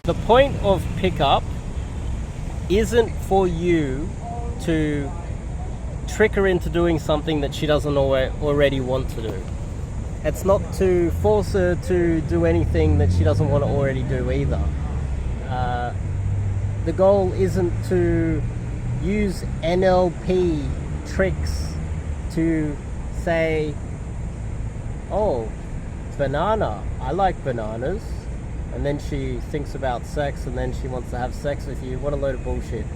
The point of pickup isn't for you to trick her into doing something that she doesn't already want to do. It's not to force her to do anything that she doesn't want to already do either. The goal isn't to use NLP tricks to say, oh, banana, I like bananas. And then she thinks about sex and then she wants to have sex with you. What a load of bullshit.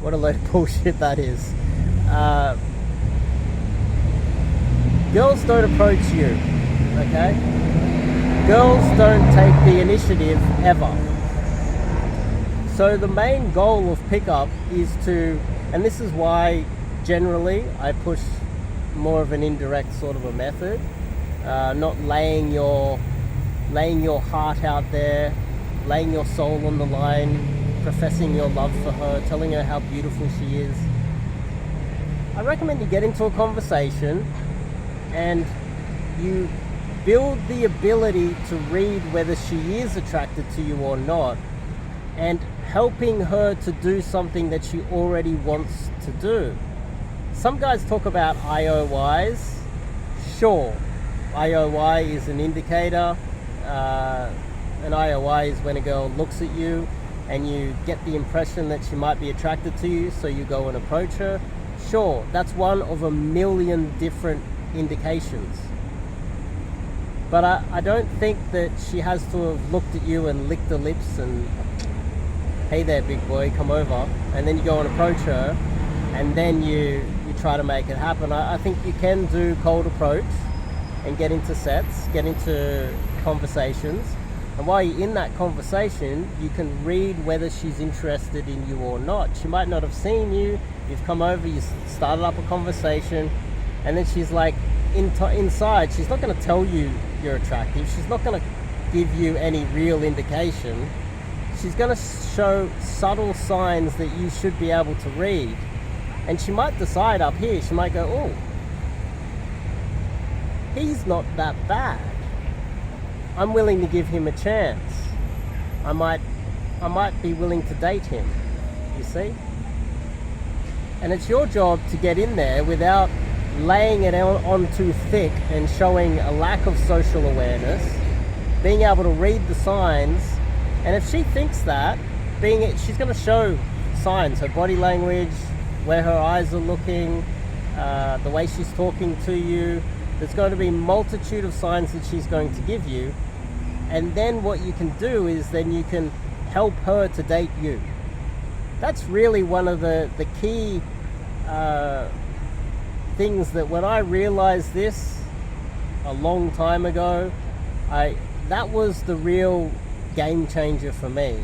What a load of bullshit that is. Girls don't approach you, okay? Girls don't take the initiative ever. So the main goal of pickup is to, and this is why generally I push more of an indirect sort of a method, not laying your heart out there, laying your soul on the line, professing your love for her, telling her how beautiful she is. I recommend you get into a conversation and you build the ability to read whether she is attracted to you or not, and helping her to do something that she already wants to do. Some guys talk about IOIs. Sure, IOI is an indicator. An IOI is when a girl looks at you and you get the impression that she might be attracted to you, so you go and approach her. Sure, that's one of a million different indications. But I don't think that she has to have looked at you and licked her lips and, hey there big boy, come over, and then you go and approach her and then you try to make it happen. I think you can do cold approach and get into sets, get into conversations, and while you're in that conversation you can read whether she's interested in you or not. She might not have seen you, you've come over, you started up a conversation, and then she's like inside, she's not going to tell you you're attractive, she's not going to give you any real indication, she's going to show subtle signs that you should be able to read. And she might decide up here, she might go, oh, he's not that bad, I'm willing to give him a chance. I might be willing to date him, you see? And it's your job to get in there without laying it on too thick and showing a lack of social awareness, being able to read the signs. And if she thinks that, she's going to show signs, her body language, where her eyes are looking, the way she's talking to you. There's going to be a multitude of signs that she's going to give you. And then what you can do is then you can help her to date you. That's really one of the key things that when I realized this a long time ago, that was the real game changer for me,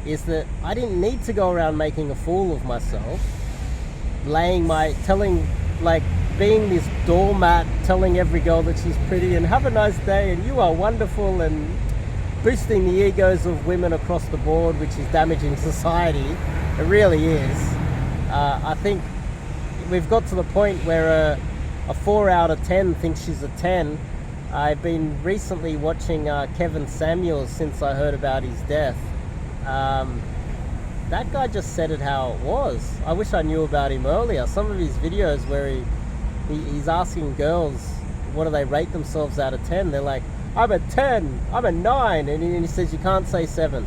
is that I didn't need to go around making a fool of myself, being this doormat, telling every girl that she's pretty and have a nice day and you are wonderful, and boosting the egos of women across the board, which is damaging society. It really is. I think we've got to the point where a 4 out of 10 thinks she's a 10. I've been recently watching Kevin Samuels since I heard about his death. That guy just said it how it was. I wish I knew about him earlier. Some of his videos where he's asking girls what do they rate themselves out of 10, they're like, I'm a 10, I'm a 9, and he says you can't say 7.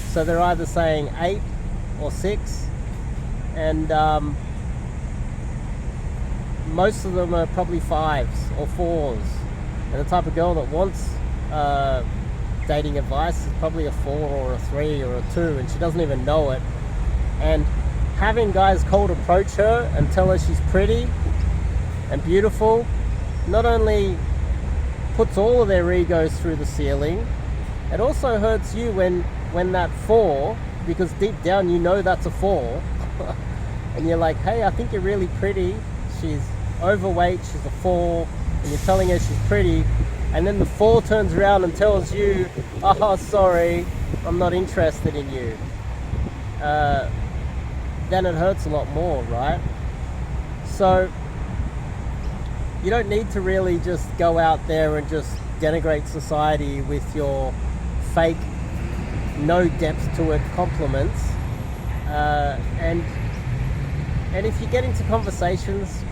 So they're either saying 8 or 6, and most of them are probably 5s or 4s. And the type of girl that wants dating advice is probably a 4 or a 3 or a 2, and she doesn't even know it. And having guys cold approach her and tell her she's pretty and beautiful not only puts all of their egos through the ceiling, it also hurts you when that 4, because deep down you know that's a 4, and you're like, hey, I think you're really pretty, she's overweight, she's a 4, and you're telling her she's pretty, and then the 4 turns around and tells you, oh, sorry, I'm not interested in you. Then it hurts a lot more, right? So you don't need to really just go out there and just denigrate society with your fake, no depth to it compliments. And if you get into conversations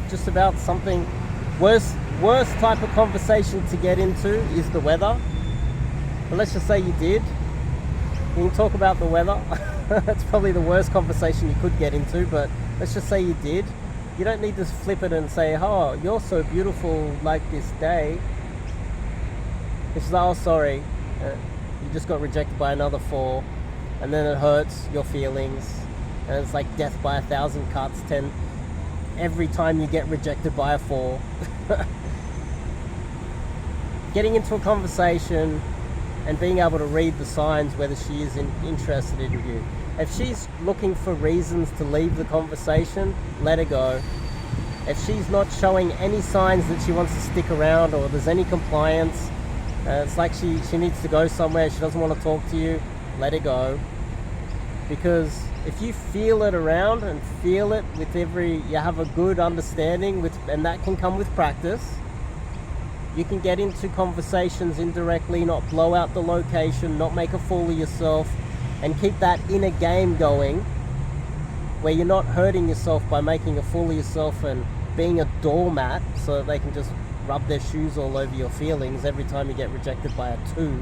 just about something, worst type of conversation to get into is the weather. But let's just say you did. You can talk about the weather. That's probably the worst conversation you could get into, but let's just say you did. You don't need to flip it and say, oh, you're so beautiful like this day. It's like, oh, sorry, you just got rejected by another 4, and then it hurts your feelings, and it's like death by 1,000 cuts, 10 every time you get rejected by a 4. Getting into a conversation and being able to read the signs whether she is interested in you. If she's looking for reasons to leave the conversation, let her go. If she's not showing any signs that she wants to stick around, or there's any compliance, it's like she needs to go somewhere, she doesn't want to talk to you, let her go. Because if you feel it around and feel it with you have a good understanding and that can come with practice. You can get into conversations indirectly, not blow out the location, not make a fool of yourself, and keep that inner game going where you're not hurting yourself by making a fool of yourself and being a doormat so that they can just rub their shoes all over your feelings every time you get rejected by a 2.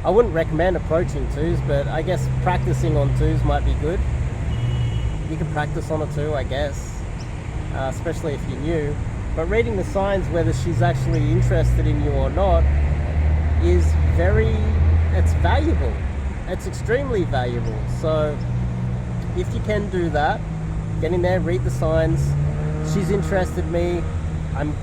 I wouldn't recommend approaching 2s, but I guess practicing on 2s might be good. You can practice on a 2, I guess, especially if you're new. But reading the signs whether she's actually interested in you or not is it's valuable. It's extremely valuable. So if you can do that, get in there, read the signs. She's interested in me. I'm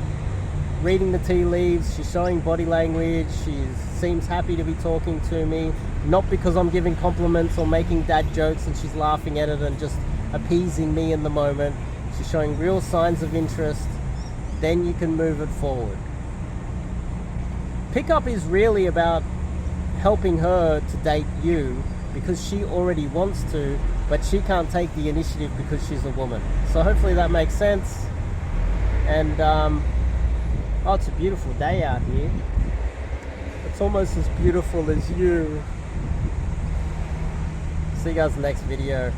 reading the tea leaves. She's showing body language. She seems happy to be talking to me. Not because I'm giving compliments or making dad jokes and she's laughing at it and just appeasing me in the moment. She's showing real signs of interest. Then you can move it forward. Pickup is really about helping her to date you because she already wants to, but she can't take the initiative because she's a woman. So hopefully that makes sense. And oh, it's a beautiful day out here. It's almost as beautiful as you. See you guys in the next video.